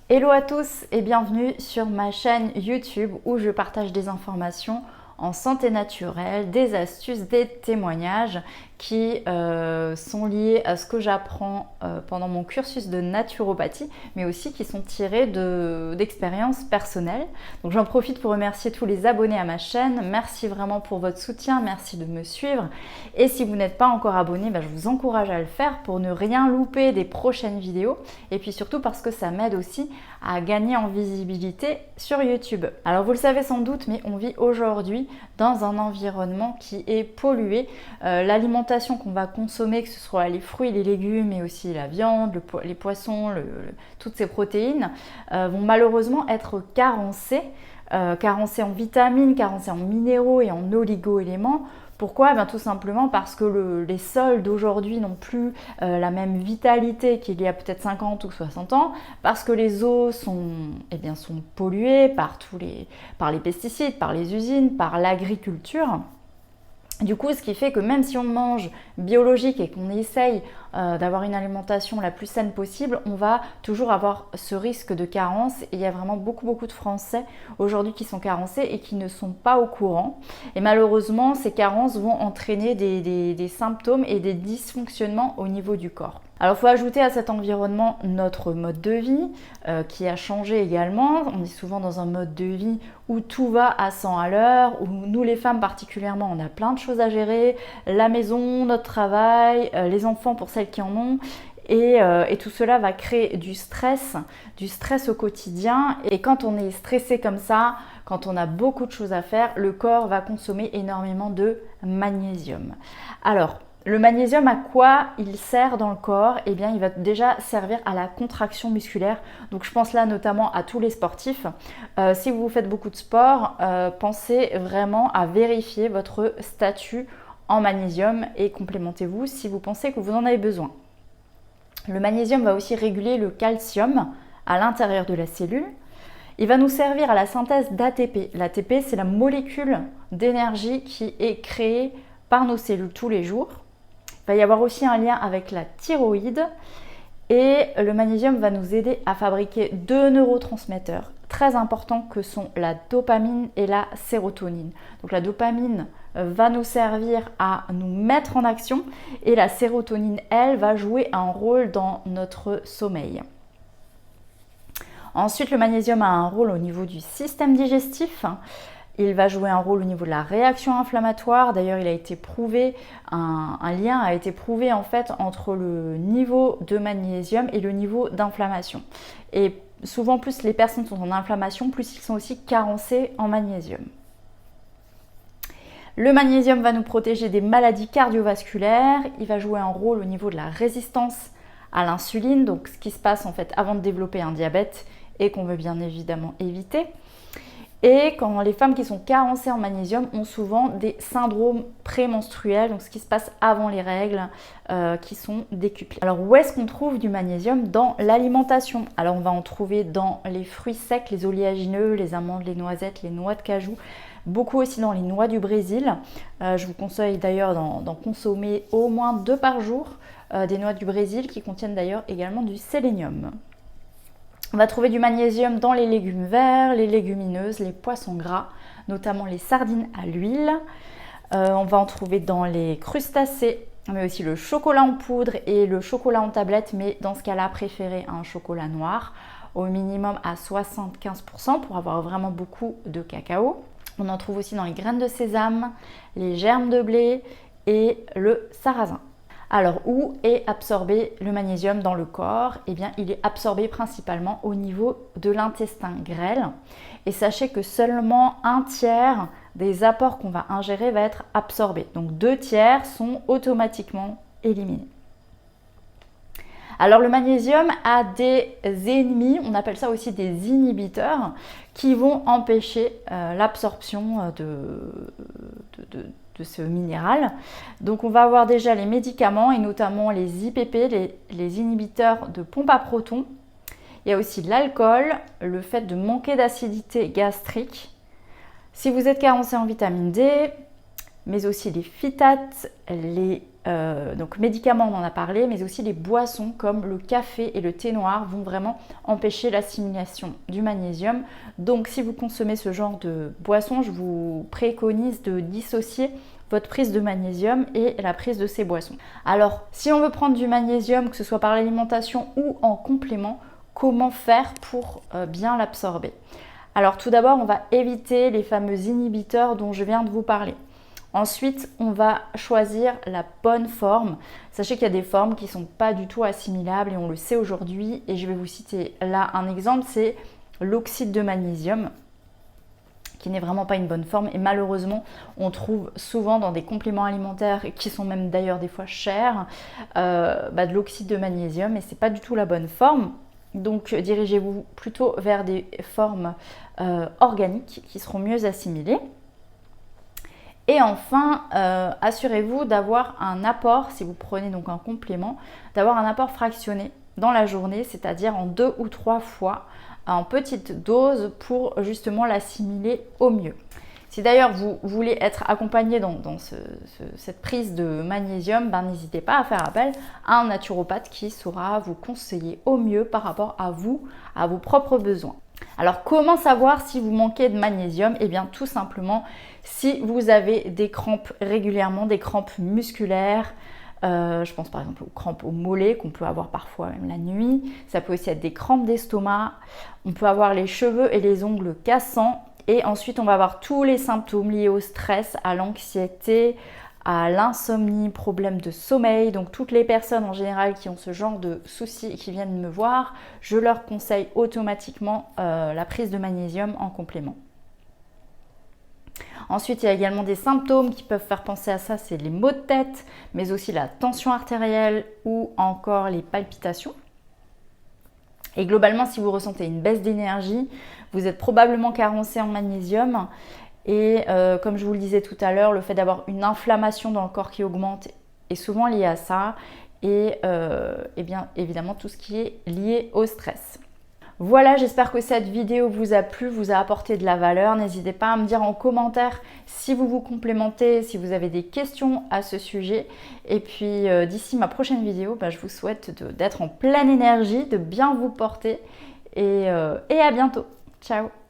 Hello à tous et bienvenue sur ma chaîne YouTube où je partage des informations en santé naturelle, des astuces, des témoignages qui sont liés à ce que j'apprends pendant mon cursus de naturopathie, mais aussi qui sont tirés d'expériences personnelles. Donc j'en profite pour remercier tous les abonnés à ma chaîne. Merci vraiment pour votre soutien, merci de me suivre. Et si vous n'êtes pas encore abonné, je vous encourage à le faire pour ne rien louper des prochaines vidéos. Et puis surtout parce que ça m'aide aussi à gagner en visibilité sur YouTube. Alors vous le savez sans doute, mais on vit aujourd'hui dans un environnement qui est pollué. L'alimentation qu'on va consommer, que ce soit les fruits, les légumes, mais aussi la viande, les poissons, toutes ces protéines, vont malheureusement être carencées en vitamines, carencées en minéraux et en oligo-éléments. Pourquoi? Tout simplement parce que les sols d'aujourd'hui n'ont plus la même vitalité qu'il y a peut-être 50 ou 60 ans, parce que les eaux sont polluées par les pesticides, par les usines, par l'agriculture. Du coup, ce qui fait que même si on mange biologique et qu'on essaye d'avoir une alimentation la plus saine possible, on va toujours avoir ce risque de carence. Et il y a vraiment beaucoup de Français aujourd'hui qui sont carencés et qui ne sont pas au courant. Et malheureusement, ces carences vont entraîner des symptômes et des dysfonctionnements au niveau du corps. Alors il faut ajouter à cet environnement notre mode de vie qui a changé également. On est souvent dans un mode de vie où tout va à 100 à l'heure, où nous les femmes particulièrement, on a plein de choses à gérer, la maison, notre travail, les enfants pour celles qui en ont. Et tout cela va créer du stress au quotidien. Et quand on est stressé comme ça, quand on a beaucoup de choses à faire, le corps va consommer énormément de magnésium. Alors, le magnésium, à quoi il sert dans le corps? Eh bien, il va déjà servir à la contraction musculaire. Donc, je pense là notamment à tous les sportifs. Si vous faites beaucoup de sport, pensez vraiment à vérifier votre statut en magnésium et complémentez-vous si vous pensez que vous en avez besoin. Le magnésium va aussi réguler le calcium à l'intérieur de la cellule. Il va nous servir à la synthèse d'ATP. L'ATP, c'est la molécule d'énergie qui est créée par nos cellules tous les jours. Il va y avoir aussi un lien avec la thyroïde et le magnésium va nous aider à fabriquer deux neurotransmetteurs très importants que sont la dopamine et la sérotonine. Donc la dopamine va nous servir à nous mettre en action et la sérotonine, elle, va jouer un rôle dans notre sommeil. Ensuite, le magnésium a un rôle au niveau du système digestif. Il va jouer un rôle au niveau de la réaction inflammatoire. D'ailleurs, il a été prouvé, un lien a été prouvé en fait entre le niveau de magnésium et le niveau d'inflammation. Et souvent, plus les personnes sont en inflammation, plus ils sont aussi carencés en magnésium. Le magnésium va nous protéger des maladies cardiovasculaires. Il va jouer un rôle au niveau de la résistance à l'insuline, donc ce qui se passe en fait avant de développer un diabète et qu'on veut bien évidemment éviter. Et quand les femmes qui sont carencées en magnésium ont souvent des syndromes prémenstruels, donc ce qui se passe avant les règles, qui sont décuplés. Alors où est-ce qu'on trouve du magnésium dans l'alimentation? Alors on va en trouver dans les fruits secs, les oléagineux, les amandes, les noisettes, les noix de cajou, beaucoup aussi dans les noix du Brésil. Je vous conseille d'ailleurs d'en consommer au moins 2 par jour, des noix du Brésil qui contiennent d'ailleurs également du sélénium. On va trouver du magnésium dans les légumes verts, les légumineuses, les poissons gras, notamment les sardines à l'huile. On va en trouver dans les crustacés, mais aussi le chocolat en poudre et le chocolat en tablette, mais dans ce cas-là, préférez un chocolat noir, au minimum à 75% pour avoir vraiment beaucoup de cacao. On en trouve aussi dans les graines de sésame, les germes de blé et le sarrasin. Alors, où est absorbé le magnésium dans le corps? Eh bien, il est absorbé principalement au niveau de l'intestin grêle. Et sachez que seulement 1/3 des apports qu'on va ingérer va être absorbé. Donc, 2/3 sont automatiquement éliminés. Alors, le magnésium a des ennemis, on appelle ça aussi des inhibiteurs, qui vont empêcher l'absorption de ce minéral. Donc on va avoir déjà les médicaments et notamment les IPP, les inhibiteurs de pompe à protons. Il y a aussi l'alcool, le fait de manquer d'acidité gastrique. Si vous êtes carencé en vitamine D, mais aussi les phytates, donc médicaments on en a parlé, mais aussi les boissons comme le café et le thé noir vont vraiment empêcher l'assimilation du magnésium. Donc si vous consommez ce genre de boissons, je vous préconise de dissocier votre prise de magnésium et la prise de ces boissons. Alors si on veut prendre du magnésium, que ce soit par l'alimentation ou en complément, comment faire pour bien l'absorber? Alors tout d'abord, on va éviter les fameux inhibiteurs dont je viens de vous parler. Ensuite, on va choisir la bonne forme. Sachez qu'il y a des formes qui ne sont pas du tout assimilables et on le sait aujourd'hui. Et je vais vous citer là un exemple, c'est l'oxyde de magnésium, qui n'est vraiment pas une bonne forme. Et malheureusement, on trouve souvent dans des compléments alimentaires, qui sont même d'ailleurs des fois chers, de l'oxyde de magnésium. Et ce n'est pas du tout la bonne forme. Donc dirigez-vous plutôt vers des formes organiques qui seront mieux assimilées. Et enfin, assurez-vous d'avoir un apport, si vous prenez donc un complément, d'avoir un apport fractionné dans la journée, c'est-à-dire en 2 ou 3 fois, en petite dose pour justement l'assimiler au mieux. Si d'ailleurs vous voulez être accompagné dans cette prise de magnésium, n'hésitez pas à faire appel à un naturopathe qui saura vous conseiller au mieux par rapport à vous, à vos propres besoins. Alors comment savoir si vous manquez de magnésium? Eh bien tout simplement si vous avez des crampes régulièrement, des crampes musculaires, je pense par exemple aux crampes au mollet qu'on peut avoir parfois même la nuit. Ça peut aussi être des crampes d'estomac. On peut avoir les cheveux et les ongles cassants. Et ensuite, on va avoir tous les symptômes liés au stress, à l'anxiété, à l'insomnie, problèmes de sommeil. Donc toutes les personnes en général qui ont ce genre de soucis et qui viennent me voir, je leur conseille automatiquement la prise de magnésium en complément. Ensuite, il y a également des symptômes qui peuvent faire penser à ça, c'est les maux de tête, mais aussi la tension artérielle ou encore les palpitations. Et globalement, si vous ressentez une baisse d'énergie, vous êtes probablement carencé en magnésium. Et comme je vous le disais tout à l'heure, le fait d'avoir une inflammation dans le corps qui augmente est souvent lié à ça. Et bien évidemment, tout ce qui est lié au stress. Voilà, j'espère que cette vidéo vous a plu, vous a apporté de la valeur. N'hésitez pas à me dire en commentaire si vous vous complémentez, si vous avez des questions à ce sujet. Et puis d'ici ma prochaine vidéo, je vous souhaite d'être en pleine énergie, de bien vous porter et à bientôt. Ciao!